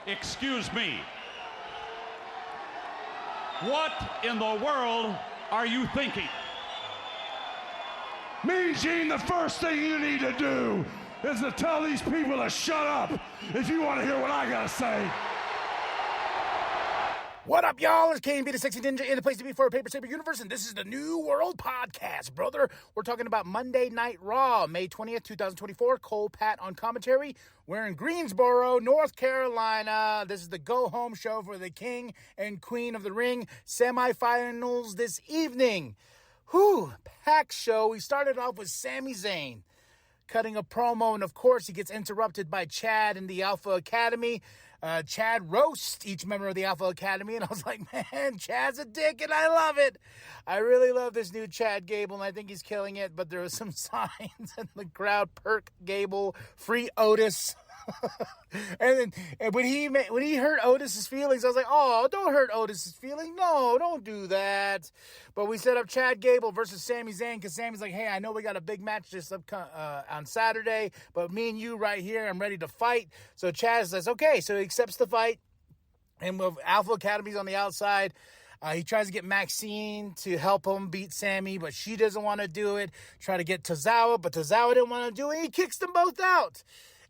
Excuse me. What in the world are you thinking? Mean Gene, the first thing you need to do is to tell these people to shut up if you want to hear what I gotta say. What up, y'all? It's KNB, the Sexy Ninja, in the place to be for a Paper Saber universe, and this is the New World Podcast, brother. We're talking about Monday Night Raw, May 20th, 2024. Cole Pat on commentary. We're in Greensboro, North Carolina. This is the go-home show for the King and Queen of the Ring semifinals this evening. Whew, packed show. We started off with Sami Zayn cutting a promo, and of course he gets interrupted by Chad in the Alpha Academy. Chad roasts each member of the Alpha Academy, and I was like, man, Chad's a dick, and I love it. I really love this new Chad Gable, and I think he's killing it, but there was some signs in the crowd, Perk Gable, free Otis. and when he hurt Otis's feelings, I was like, oh, don't hurt Otis's feelings. No, don't do that. But we set up Chad Gable versus Sami Zayn because Sami's like, hey, I know we got a big match this on Saturday, but me and you right here, I'm ready to fight. So Chad says, okay, so he accepts the fight. And with Alpha Academy's on the outside, he tries to get Maxine to help him beat Sami, but she doesn't want to do it. Try to get Tozawa, but Tozawa didn't want to do it. He kicks them both out.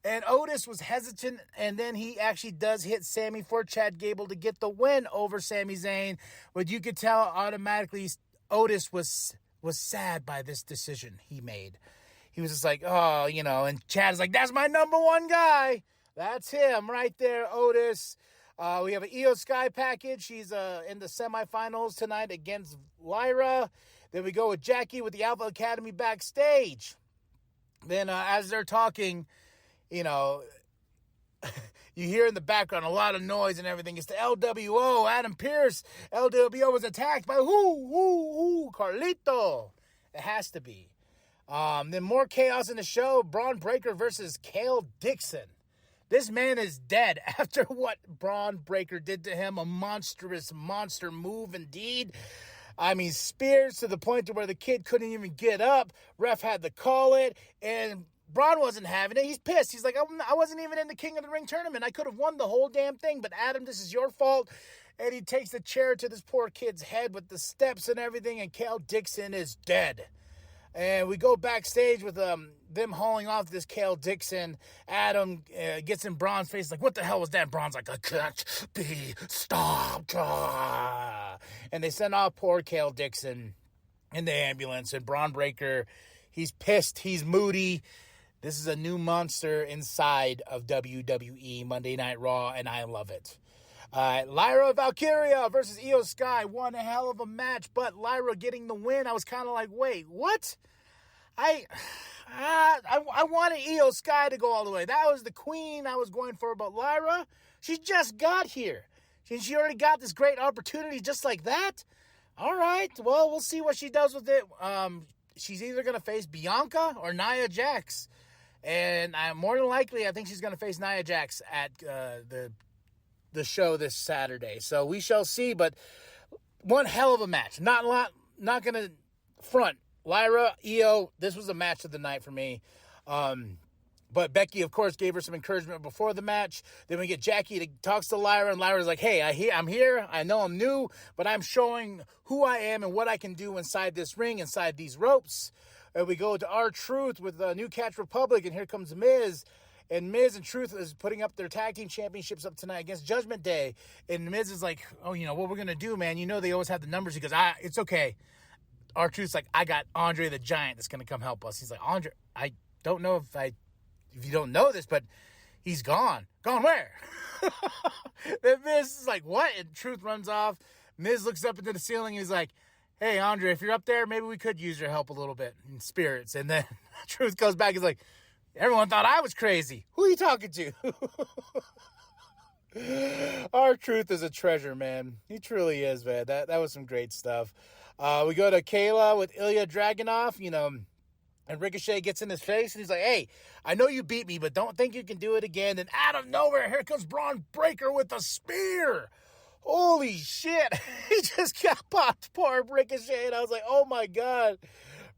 And Otis was hesitant, and then he actually does hit Sami for Chad Gable to get the win over Sami Zayn. But you could tell automatically Otis was sad by this decision he made. He was just like, oh, you know, and Chad's like, that's my number one guy. That's him right there, Otis. We have an Io Sky package. She's in the semifinals tonight against Lyra. Then we go with Jackie with the Alpha Academy backstage. Then as they're talking, you know, you hear in the background a lot of noise and everything. It's the LWO, Adam Pearce. LWO was attacked by Carlito. It has to be. Then more chaos in the show. Braun Breaker versus Kale Dixon. This man is dead after what Braun Breaker did to him. A monstrous monster move indeed. I mean, spears to the point to where the kid couldn't even get up. Ref had to call it, and Braun wasn't having it. He's pissed. He's like, I wasn't even in the King of the Ring tournament. I could have won the whole damn thing. But Adam, this is your fault. And he takes the chair to this poor kid's head with the steps and everything. And Kale Dixon is dead. And we go backstage with them hauling off this Kale Dixon. Adam gets in Braun's face like, what the hell was that? Braun's like, I can't be stopped. And they send off poor Kale Dixon in the ambulance. And Braun Breaker, he's pissed. He's moody. This is a new monster inside of WWE Monday Night Raw, and I love it. Lyra Valkyria versus Io Sky. One hell of a match, but Lyra getting the win. I was kind of like, wait, what? I wanted Io Sky to go all the way. That was the queen I was going for, but Lyra, she just got here. She already got this great opportunity just like that. All right, well, we'll see what she does with it. She's either going to face Bianca or Nia Jax. And more than likely, I think she's going to face Nia Jax at the show this Saturday. So we shall see. But one hell of a match. Not going to front. Lyra, Io, this was a match of the night for me. But Becky, of course, gave her some encouragement before the match. Then we get Jackie to talks to Lyra, and Lyra's like, hey, I'm here. I know I'm new, but I'm showing who I am and what I can do inside this ring, inside these ropes. And we go to R-Truth with New Catch Republic, and here comes Miz. And Miz and Truth is putting up their tag team championships up tonight against Judgment Day. And Miz is like, oh, you know, what we're going to do, man? You know they always have the numbers. He goes, it's okay. R-Truth's like, I got Andre the Giant that's going to come help us. He's like, Andre, I don't know if you don't know this, but he's gone. Gone where? Then Miz is like, what? And Truth runs off. Miz looks up into the ceiling. And he's like, hey, Andre, if you're up there, maybe we could use your help a little bit in spirits. And then Truth goes back. He's like, everyone thought I was crazy. Who are you talking to? R-Truth is a treasure, man. He truly is, man. That was some great stuff. We go to Kayla with Ilya Dragunov, you know, and Ricochet gets in his face, and he's like, hey, I know you beat me, but don't think you can do it again. And out of nowhere, here comes Braun Breaker with a spear. Holy shit. He just got popped, poor Ricochet. And I was like, oh my God.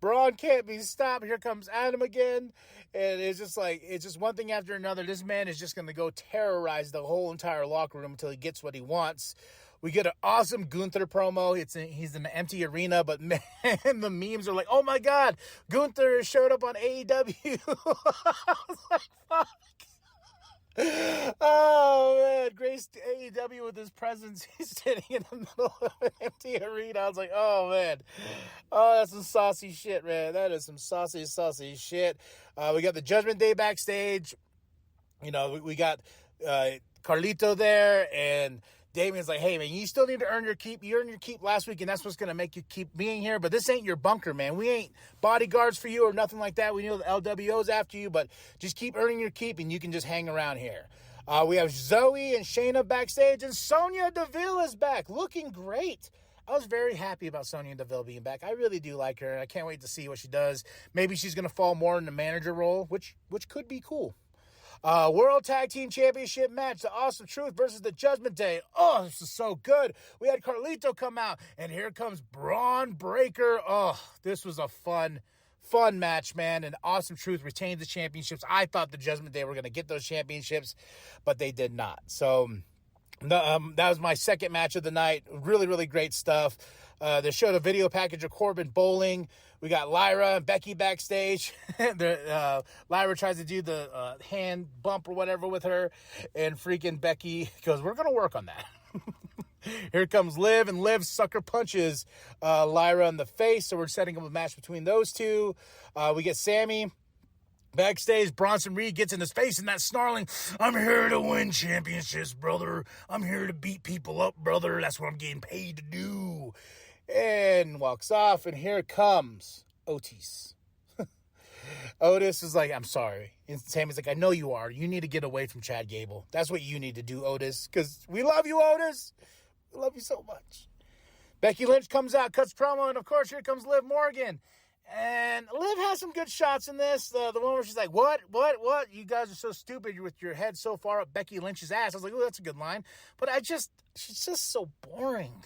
Braun can't be stopped. Here comes Adam again. And it's just one thing after another. This man is just going to go terrorize the whole entire locker room until he gets what he wants. We get an awesome Gunther promo. He's in an empty arena, but man, the memes are like, oh my God, Gunther showed up on AEW. I was like, fuck. Oh man, Grace AEW with his presence. He's sitting in the middle of an empty arena. I was like, oh man, oh, that's some saucy shit, man. That is some saucy shit. We got the Judgment Day backstage. We got Carlito there, and Damien's like, hey, man, you still need to earn your keep. You earned your keep last week, and that's what's going to make you keep being here. But this ain't your bunker, man. We ain't bodyguards for you or nothing like that. We know the LWO's after you, but just keep earning your keep, and you can just hang around here. We have Zoe and Shayna backstage, and Sonya Deville is back, looking great. I was very happy about Sonya Deville being back. I really do like her. I can't wait to see what she does. Maybe she's going to fall more in the manager role, which could be cool. World Tag Team Championship match, the Awesome Truth versus the Judgment Day. Oh, this is so good. We had Carlito come out, and here comes Braun Breaker. Oh, this was a fun match, man. And Awesome Truth retained the championships. I thought the Judgment Day were going to get those championships, but they did not. So that was my second match of the night. Really, really great stuff. They showed a video package of Corbin bowling. We got Lyra and Becky backstage. Lyra tries to do the hand bump or whatever with her, and freaking Becky goes, we're going to work on that. Here comes Liv, and Liv sucker punches Lyra in the face, so we're setting up a match between those two. We get Sammy backstage. Bronson Reed gets in his face and that snarling, I'm here to win championships, brother. I'm here to beat people up, brother. That's what I'm getting paid to do. And walks off, and here comes Otis. Otis is like, I'm sorry. And Sammy's like, I know you are. You need to get away from Chad Gable. That's what you need to do, Otis, because we love you, Otis. We love you so much. Becky Lynch comes out, cuts promo, and of course, here comes Liv Morgan. And Liv has some good shots in this. The one where she's like, what? You guys are so stupid with your head so far up Becky Lynch's ass. I was like, oh, that's a good line. But she's just so boring.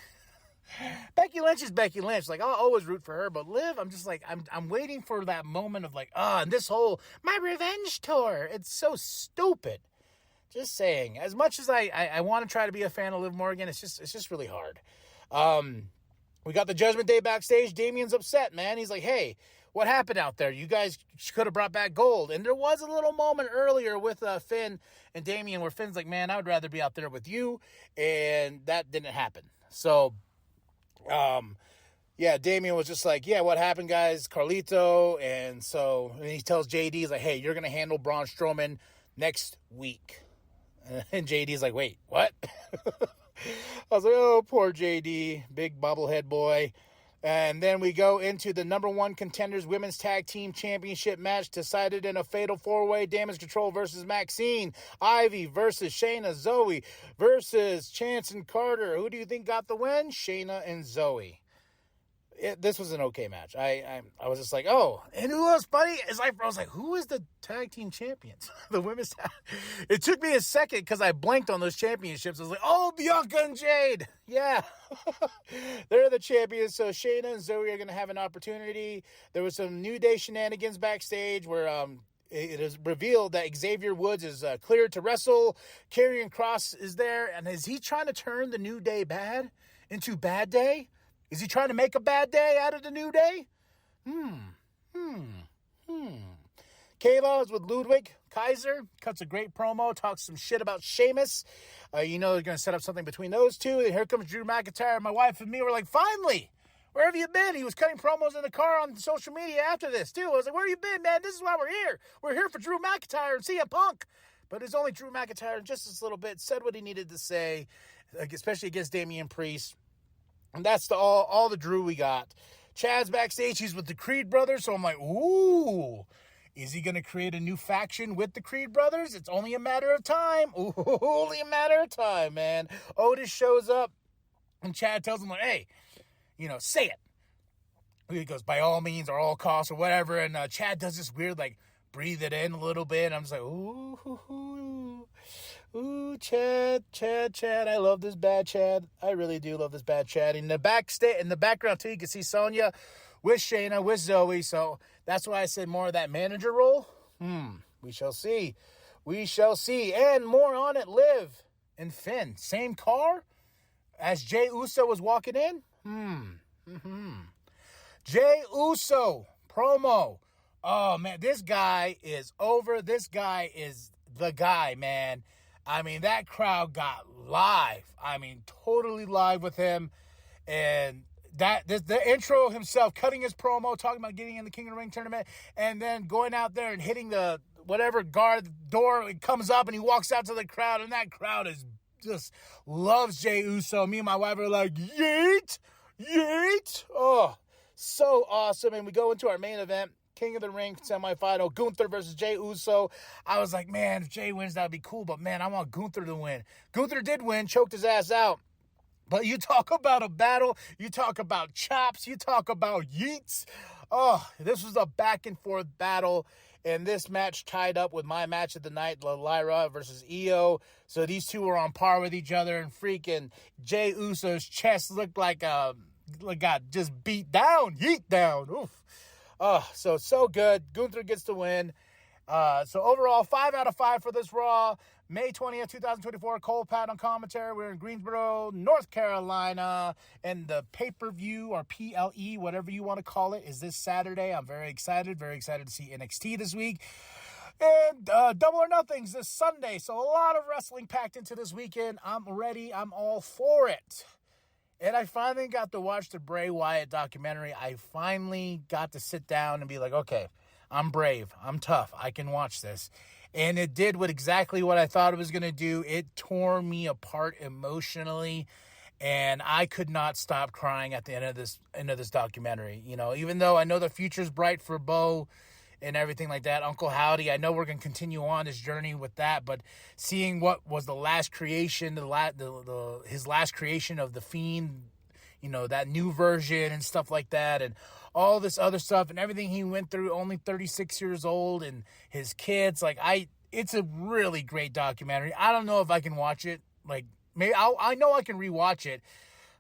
Becky Lynch is Becky Lynch. Like, I'll always root for her, but Liv, I'm just like, I'm waiting for that moment of like, and this whole my revenge tour. It's so stupid. Just saying. As much as I want to try to be a fan of Liv Morgan, it's just really hard. We got the Judgment Day backstage. Damien's upset, man. He's like, hey, what happened out there? You guys could have brought back gold. And there was a little moment earlier with Finn and Damien where Finn's like, man, I would rather be out there with you. And that didn't happen. So Damien was just like, yeah, what happened, guys? Carlito. And he tells JD, he's like, hey, you're going to handle Braun Strowman next week. And JD's like, wait, what? I was like, oh, poor JD, big bobblehead boy. And then we go into the number one contenders women's tag team championship match decided in a fatal four-way. Damage Control versus Maxine. Ivy versus Shayna. Zoe versus Chance and Carter. Who do you think got the win? Shayna and Zoe. This was an okay match. I was just like, oh, and who else, buddy? I was like, who is the tag team champions? The women's tag. It took me a second because I blanked on those championships. I was like, oh, Bianca and Jade. Yeah. They're the champions. So Shayna and Zoe are going to have an opportunity. There was some New Day shenanigans backstage where it is revealed that Xavier Woods is cleared to wrestle. Karrion Kross is there. And is he trying to turn the New Day bad into Bad Day? Is he trying to make a bad day out of the New Day? Kayla is with Ludwig Kaiser. Cuts a great promo. Talks some shit about Sheamus. They're going to set up something between those two. And here comes Drew McIntyre. My wife and me were like, finally! Where have you been? He was cutting promos in the car on social media after this, too. I was like, where have you been, man? This is why we're here. We're here for Drew McIntyre and CM Punk. But it's only Drew McIntyre just this little bit. Said what he needed to say, especially against Damian Priest. And that's all the Drew we got. Chad's backstage. He's with the Creed brothers. So I'm like, ooh, is he going to create a new faction with the Creed brothers? It's only a matter of time. Ooh, only a matter of time, man. Otis shows up, and Chad tells him, like, hey, say it. He goes, by all means, or all costs, or whatever. And Chad does this weird, like, breathe it in a little bit. And I'm just like, ooh, Chad. I love this bad Chad. I really do love this bad Chad. In the background, too, you can see Sonya with Shayna, with Zoe. So that's why I said more of that manager role. We shall see. We shall see. And more on it. Liv and Finn. Same car as Jey Uso was walking in? Jey Uso promo. Oh, man, this guy is over. This guy is the guy, man. I mean, that crowd got live. I mean, totally live with him. And the intro himself, cutting his promo, talking about getting in the King of the Ring tournament, and then going out there and hitting the whatever guard door, it comes up, and he walks out to the crowd, and that crowd is just loves Jey Uso. Me and my wife are like, yeet, yeet. Oh, so awesome. And we go into our main event, King of the Ring semifinal, Gunther versus Jey Uso. I was like, man, if Jey wins, that would be cool. But, man, I want Gunther to win. Gunther did win, choked his ass out. But you talk about a battle, you talk about chops, you talk about yeets. Oh, this was a back-and-forth battle, and this match tied up with my match of the night, Lyra versus Io. So these two were on par with each other, and freaking Jey Uso's chest looked like got just beat down, yeet down. Oof. Oh, so good. Gunther gets the win. So overall, 5 out of 5 for this Raw. May 20th, 2024, Cole Pat on commentary. We're in Greensboro, North Carolina, and the pay-per-view, or PLE, whatever you want to call it, is this Saturday. I'm very excited to see NXT this week. And Double or Nothing's this Sunday, so a lot of wrestling packed into this weekend. I'm ready. I'm all for it. And I finally got to watch the Bray Wyatt documentary. I finally got to sit down and be like, okay, I'm brave. I'm tough. I can watch this. And it did exactly what I thought it was going to do. It tore me apart emotionally, and I could not stop crying at the end of this documentary. You know, even though I know the future's bright for Bo and everything like that, Uncle Howdy, I know we're going to continue on this journey with that, but seeing what was the last creation, his last creation of The Fiend, you know, that new version and stuff like that, and all this other stuff and everything he went through, only 36 years old, and his kids, it's a really great documentary. I don't know if I can watch it. Like, maybe I know I can rewatch it,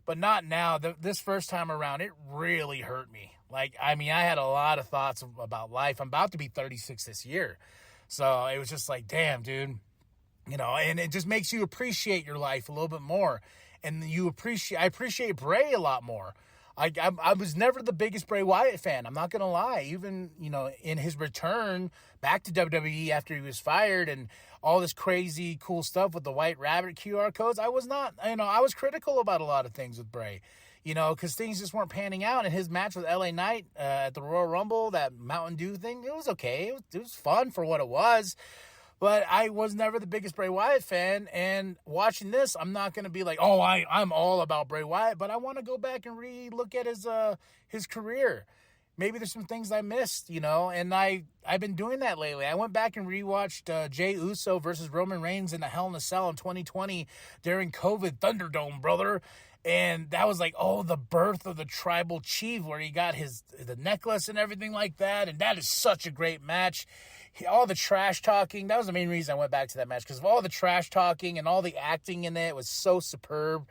but not now. This first time around, it really hurt me. Like, I mean, I had a lot of thoughts about life. I'm about to be 36 this year. So it was just like, damn, dude. You know, and it just makes you appreciate your life a little bit more. And I appreciate Bray a lot more. I was never the biggest Bray Wyatt fan. I'm not going to lie. Even, you know, in his return back to WWE after he was fired and all this crazy cool stuff with the White Rabbit QR codes, I was not, you know, I was critical about a lot of things with Bray, you know, because things just weren't panning out. And his match with LA Knight at the Royal Rumble, that Mountain Dew thing, it was okay. It was fun for what it was. But I was never the biggest Bray Wyatt fan, and watching this, I'm not going to be like, oh, I'm all about Bray Wyatt, but I want to go back and re-look at his career. Maybe there's some things I missed, you know, and I've been doing that lately. I went back and rewatched Jey Uso versus Roman Reigns in the Hell in a Cell in 2020 during COVID Thunderdome, brother. And that was like, oh, the birth of the tribal chief, where he got the necklace and everything like that. And that is such a great match. All the trash talking, that was the main reason I went back to that match, because of all the trash talking and all the acting in it was so superb.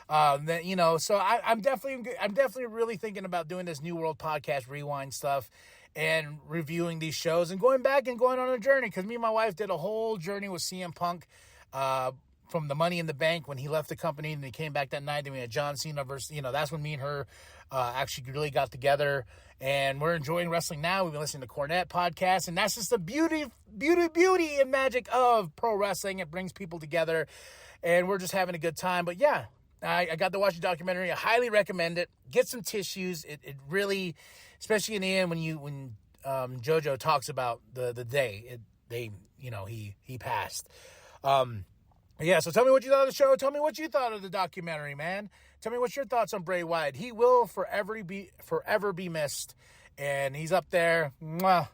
That, you know, so I'm definitely really thinking about doing this New World Podcast Rewind stuff and reviewing these shows and going back and going on a journey, because me and my wife did a whole journey with CM Punk from the Money in the Bank when he left the company and he came back that night. And we had John Cena versus, you know, that's when me and her actually really got together, and we're enjoying wrestling now. We've been listening to Cornette podcast, and that's just the beauty and magic of pro wrestling. It brings people together, and we're just having a good time. But yeah, I got to watch the documentary. I highly recommend it. Get some tissues. It really, especially in the end when JoJo talks about the day he passed. Yeah, so tell me what you thought of the show. Tell me what you thought of the documentary, man. Tell me what's your thoughts on Bray Wyatt. He will forever be missed, and he's up there. Mwah.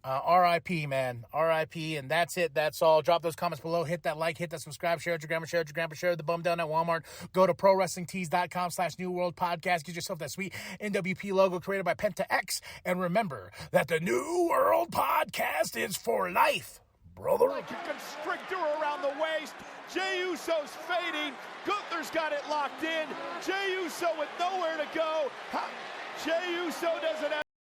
R.I.P., man. R.I.P., and that's it. That's all. Drop those comments below. Hit that like. Hit that subscribe. Share it to your grandma. Share the bum down at Walmart. Go to ProWrestlingTees.com/New World Podcast. Get yourself that sweet nWp logo created by Penta X. And remember that the New World Podcast is for life, brother. Like a constrictor around the waist. Jey Uso's fading. Gunther's got it locked in. Jey Uso with nowhere to go. Jey Uso doesn't have